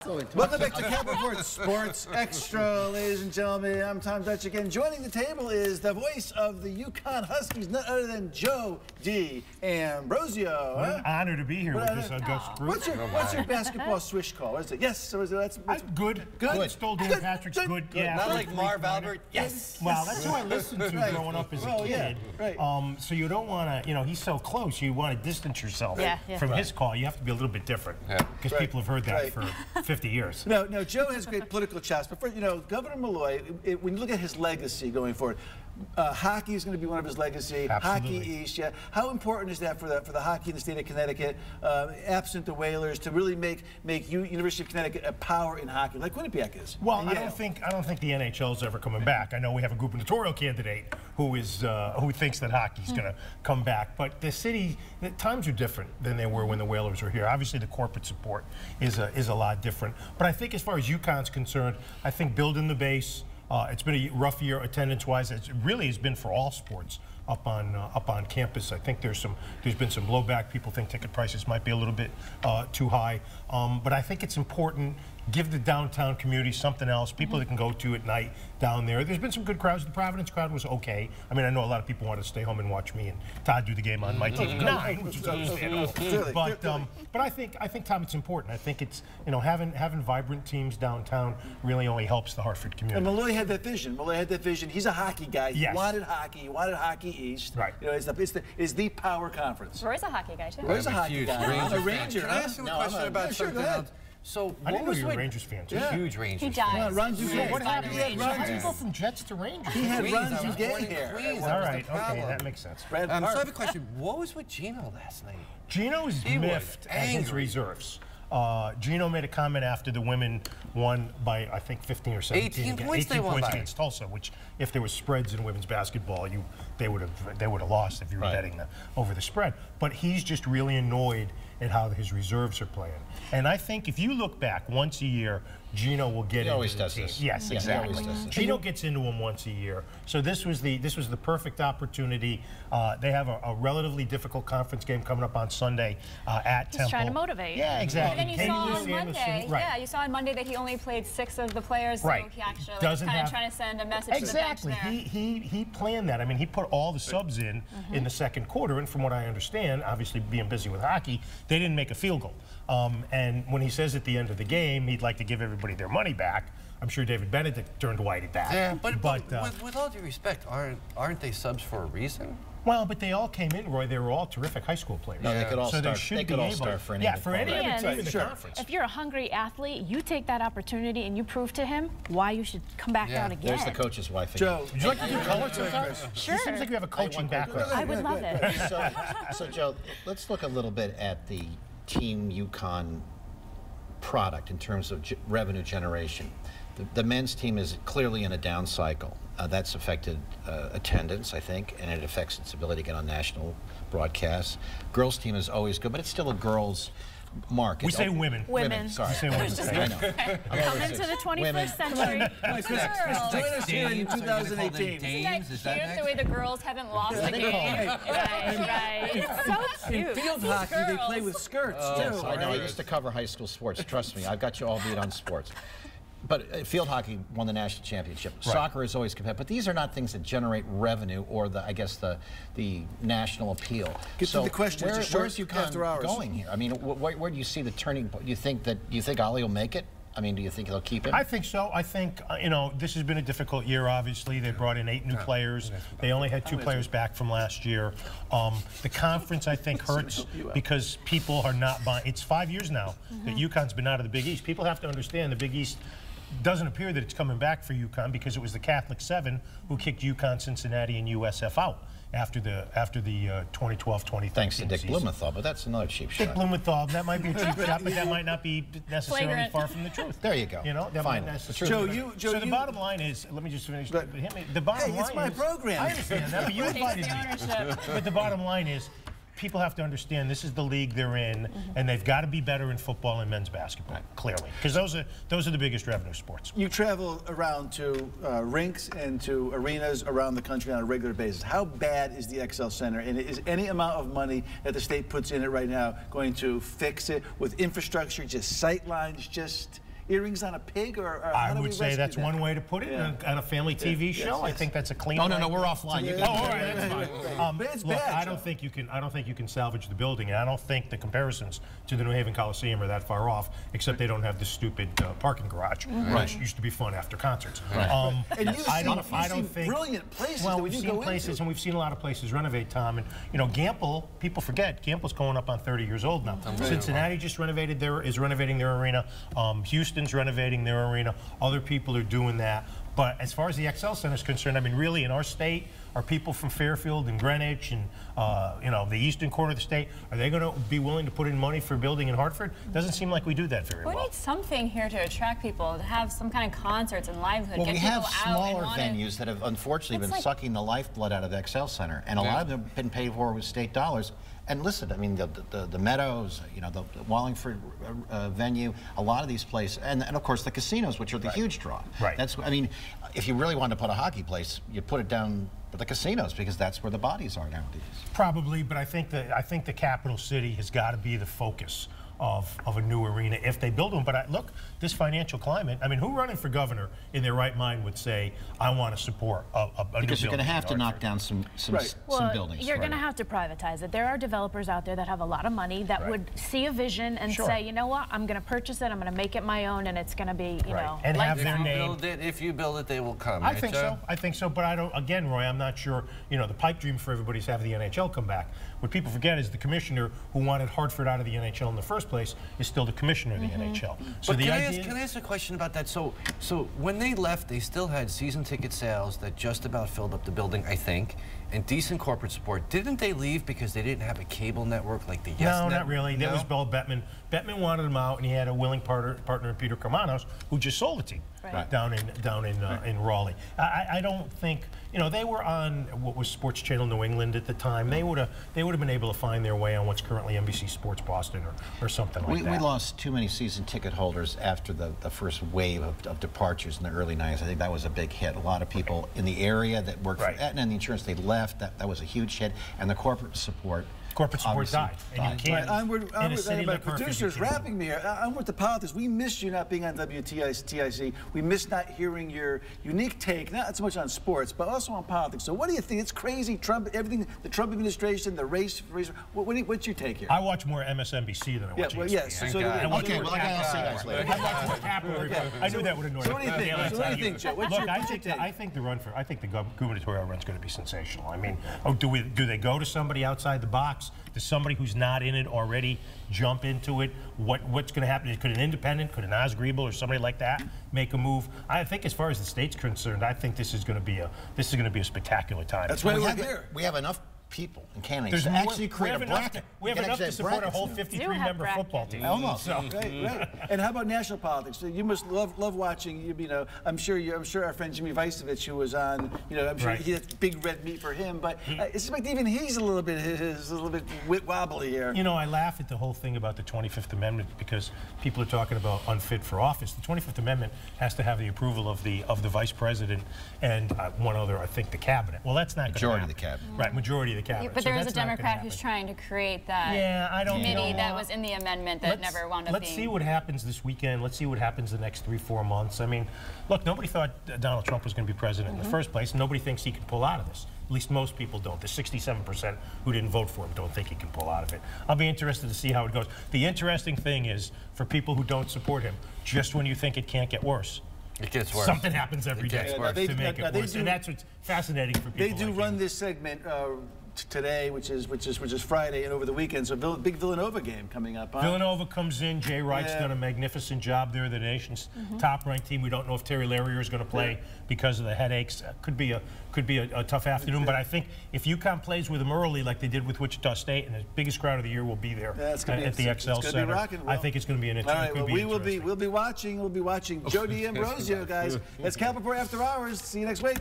Welcome back to Capital Sports Extra, ladies and gentlemen. I'm Tom Dutch again. Joining the table is the voice of the UConn Huskies, none other than Joe D'Ambrosio. What an honor to be here with this august group. What's your basketball swish call? What is it? Yes, or is it? That's good. Good. Still doing Patrick's good. Yeah. Not like Marv Albert. Yes. Well, that's who I listened to growing up as a kid. Right. So you don't want to, he's so close. You want to distance yourself from his call. You have to be a little bit different because people have heard that for 50 years. No, Joe has great political chops. But for, Governor Malloy, when you look at his legacy going forward, hockey is going to be one of his legacy. Absolutely. Hockey East, yeah. How important is that for the hockey in the state of Connecticut, absent the Whalers, to really make University of Connecticut a power in hockey, like Quinnipiac is? Well, I don't think the NHL is ever coming back. I know we have a gubernatorial candidate who thinks that hockey's going to come back, but the times are different than they were when the Whalers were here. Obviously, the corporate support is a lot different. But I think as far as UConn's concerned, I think building the base. It's been a rough year attendance-wise. It really has been for all sports up on campus. I think there's been some blowback. People think ticket prices might be a little bit too high, but I think it's important. Give the downtown community something else, people that can go to at night down there. There's been some good crowds. The Providence crowd was okay. I mean, I know a lot of people want to stay home and watch me and Todd do the game on my TV 9, which is understandable. But I think, Tom, it's important. I think it's, having vibrant teams downtown really only helps the Hartford community. And Malloy had that vision. He's a hockey guy. He wanted hockey. He wanted Hockey East. Right. It's the power conference. Roy's a hockey guy, too. Roy's a hockey guy. I'm a Ranger. Can I ask him a question about something else? So I didn't know you were a Rangers fan, too. Huge Rangers fan. He died. Ron Duguay. What happened? How did you go from Jets to Rangers? He had Ron Duguay here. All right, okay, that makes sense. So I have a question. What was with Gino last night? Gino is miffed at his reserves. Gino made a comment after the women won by, I think, 15 or 17. 18 points they won by. Against Tulsa, which, if there was spreads in women's basketball, they would have lost if you were betting over the spread. But he's just really annoyed at how his reserves are playing. And I think if you look back once a year, Gino will get into the team. He always does this. Yes, exactly. Gino gets into him once a year. So this was the perfect opportunity. They have a relatively difficult conference game coming up on Sunday at Temple. He's trying to motivate. Yeah, exactly. And then you saw on Monday, you saw on Monday that he only played 6 of the players, so he actually kind of trying to send a message to the bench there. He planned that. I mean, he put all the subs in the second quarter, and from what I understand, obviously being busy with hockey, they didn't make a field goal. And when he says at the end of the game he'd like to give everybody their money back, I'm sure David Benedict turned white at that. Yeah, but with all due respect, aren't they subs for a reason? Well, but they all came in, Roy. They were all terrific high school players. No, they could all so start. They could all start for any for any other team in the conference. If you're a hungry athlete, you take that opportunity and you prove to him why you should come back out again. There's the coach's wife. Joe, would you like to do color sometimes? Sure. It seems like you have a coaching background. I would love it. So, Joe, let's look a little bit at the Team UConn product in terms of revenue generation. The men's team is clearly in a down cycle. That's affected attendance, I think, and it affects its ability to get on national broadcasts. Girls' team is always good, but it's still a girls' market. We say women. Women, sorry. We say women. I know. Come into the 21st century. Join us here in 2018. Isn't that cute, the way the girls haven't lost a game? Right. It's so cute. In field hockey, they play with skirts, too. I know. I used to cover high school sports. Trust me, I've got you all beat on sports. But field hockey won the national championship. Soccer is always competitive. But these are not things that generate revenue or the national appeal. Get to the question. Where's UConn going here? I mean, where do you see the turning point? Do you think Ollie will make it? I mean, do you think they'll keep him? I think so. I think, this has been a difficult year, obviously. They brought in 8 new players. They only had 2 players back from last year. The conference, I think, hurts because people are not buying. It's 5 years now that UConn's been out of the Big East. People have to understand the Big East doesn't appear that it's coming back for UConn because it was the Catholic 7 who kicked UConn, Cincinnati, and USF out after the 2012-2013 Thanks to Dick season. Blumenthal, but that's another cheap shot. Dick Blumenthal, that might be a cheap shot, but that might not be necessarily far from the truth. There you go. That might necessarily. Joe, so the bottom line is, let me just finish. The bottom line it's my program. I understand that, but you invited me. But the bottom line is, people have to understand this is the league they're in, and they've got to be better in football and men's basketball, clearly, because those are the biggest revenue sports. You travel around to rinks and to arenas around the country on a regular basis. How bad is the XL Center, and is any amount of money that the state puts in it right now going to fix it with infrastructure, just sight lines, just earrings on a pig, or I would say that's one way to put it on a family TV show. I think that's a clean. No, we're offline. Oh, all right, that's fine. But it's look, bad, I don't think you can salvage the building, and I don't think the comparisons to the New Haven Coliseum are that far off, except they don't have this stupid parking garage, which used to be fun after concerts. And I don't think brilliant places. Well, that we've seen places, and we've seen a lot of places renovate, Tom. And you know, Gamble, people forget, Gamble's going up on 30 years old now. Cincinnati just is renovating their arena. Houston's renovating their arena. Other people are doing that. But as far as the XL Center is concerned, I mean, really, in our state, are people from Fairfield and Greenwich and you know, the eastern corner of the state, are they going to be willing to put in money for building in Hartford? Doesn't seem like we do that very well. We need something here to attract people, to have some kind of concerts and livelihood. Well, get we people have smaller out venues that have unfortunately been sucking the lifeblood out of the XL Center, and a lot of them have been paid for with state dollars. And listen, I mean, the Meadows, you know, the Wallingford venue, a lot of these places, and of course the casinos, which are the huge draw. That's, I mean, if you really wanted to put a hockey place, you put it down at the casinos, because that's where the bodies are nowadays. Probably, but I think the capital city has got to be the focus of a new arena if they build one. But look, this financial climate, I mean, who running for governor in their right mind would say, I want to support a because new you're going to have to knock down some buildings. You're going to have to privatize it. There are developers out there that have a lot of money that would see a vision and say, you know what, I'm going to purchase it, I'm going to make it my own, and it's going to be, you know, and have their name. If you build it, they will come. I think so. I think so. But I don't. Again, Roy, I'm not sure. You know, the pipe dream for everybody is to have the NHL come back. What people forget is the commissioner who wanted Hartford out of the NHL in the first place is still the commissioner of the NHL. So but can I ask a question about that? So when they left, they still had season ticket sales that just about filled up the building, I think, and decent corporate support. Didn't they leave because they didn't have a cable network like the Yes Network? No, not really. That was Bill Bettman. Bettman wanted him out, and he had a willing partner in Peter Carmanos, who just sold the team down in Raleigh. I don't think, you know, they were on what was Sports Channel New England at the time. They would have been able to find their way on what's currently NBC Sports Boston or something like that. We lost too many season ticket holders after the first wave of departures in the early 90s. I think that was a big hit. A lot of people in the area that worked for Aetna and the insurance, they left. That was a huge hit. And the corporate support died. And you can't. Onward, my producer's wrapping me here. Onward to politics. We missed you not being on WTIC. We missed not hearing your unique take, not so much on sports, but also on politics. So what do you think? It's crazy. Trump, everything, the Trump administration, the race. What's your take here? I watch more MSNBC than I watch ESPN. Okay, well, I'll see you guys later. I knew that would annoy you. So what do you think, Joe? Look, I think the gubernatorial run's going to be sensational. I mean, do they go to somebody outside the box? Does somebody who's not in it already jump into it? What's going to happen? Could an independent, could an Oz Griebel or somebody like that make a move? I think, as far as the state's concerned, I think this is going to be a spectacular time. That's why we're here. We have enough people and candidates to actually create a bracket. We have enough to support a whole 53-member football team. Almost. So. Right. And how about national politics? So you must love watching. You know, I'm sure our friend Jimmy Vicevich, who was on, you know, I'm sure he had big red meat for him. But it seems like even he's a little bit wobbly here. You know, I laugh at the whole thing about the 25th Amendment because people are talking about unfit for office. The 25th Amendment has to have the approval of the vice president and one other, I think, the cabinet. Well, that's not majority of the cabinet. Right, majority of the cabinet. But there is a Democrat who's trying to create that committee that was in the amendment that never wound up being. Let's see what happens this weekend. Let's see what happens the next 3-4 months. I mean, look, nobody thought Donald Trump was going to be president in the first place. Nobody thinks he can pull out of this. At least most people don't. The 67% who didn't vote for him don't think he can pull out of it. I'll be interested to see how it goes. The interesting thing is, for people who don't support him, just when you think it can't get worse, it gets worse. Something happens every day to make it worse, and that's what's fascinating for people. They do run this segment today, which is Friday, and over the weekend. So big Villanova game coming up. Huh? Villanova comes in. Jay Wright's done a magnificent job. They're the nation's top-ranked team. We don't know if Terry Larrier is going to play because of the headaches. Could be a tough afternoon. But I think if UConn plays with them early, like they did with Wichita State, and the biggest crowd of the year will be there at the XL Center. I think it's going to be an interesting. All right, well, we'll be watching. We'll be watching Joe D'Ambrosio, guys. That's Cal Report After Hours. See you next week.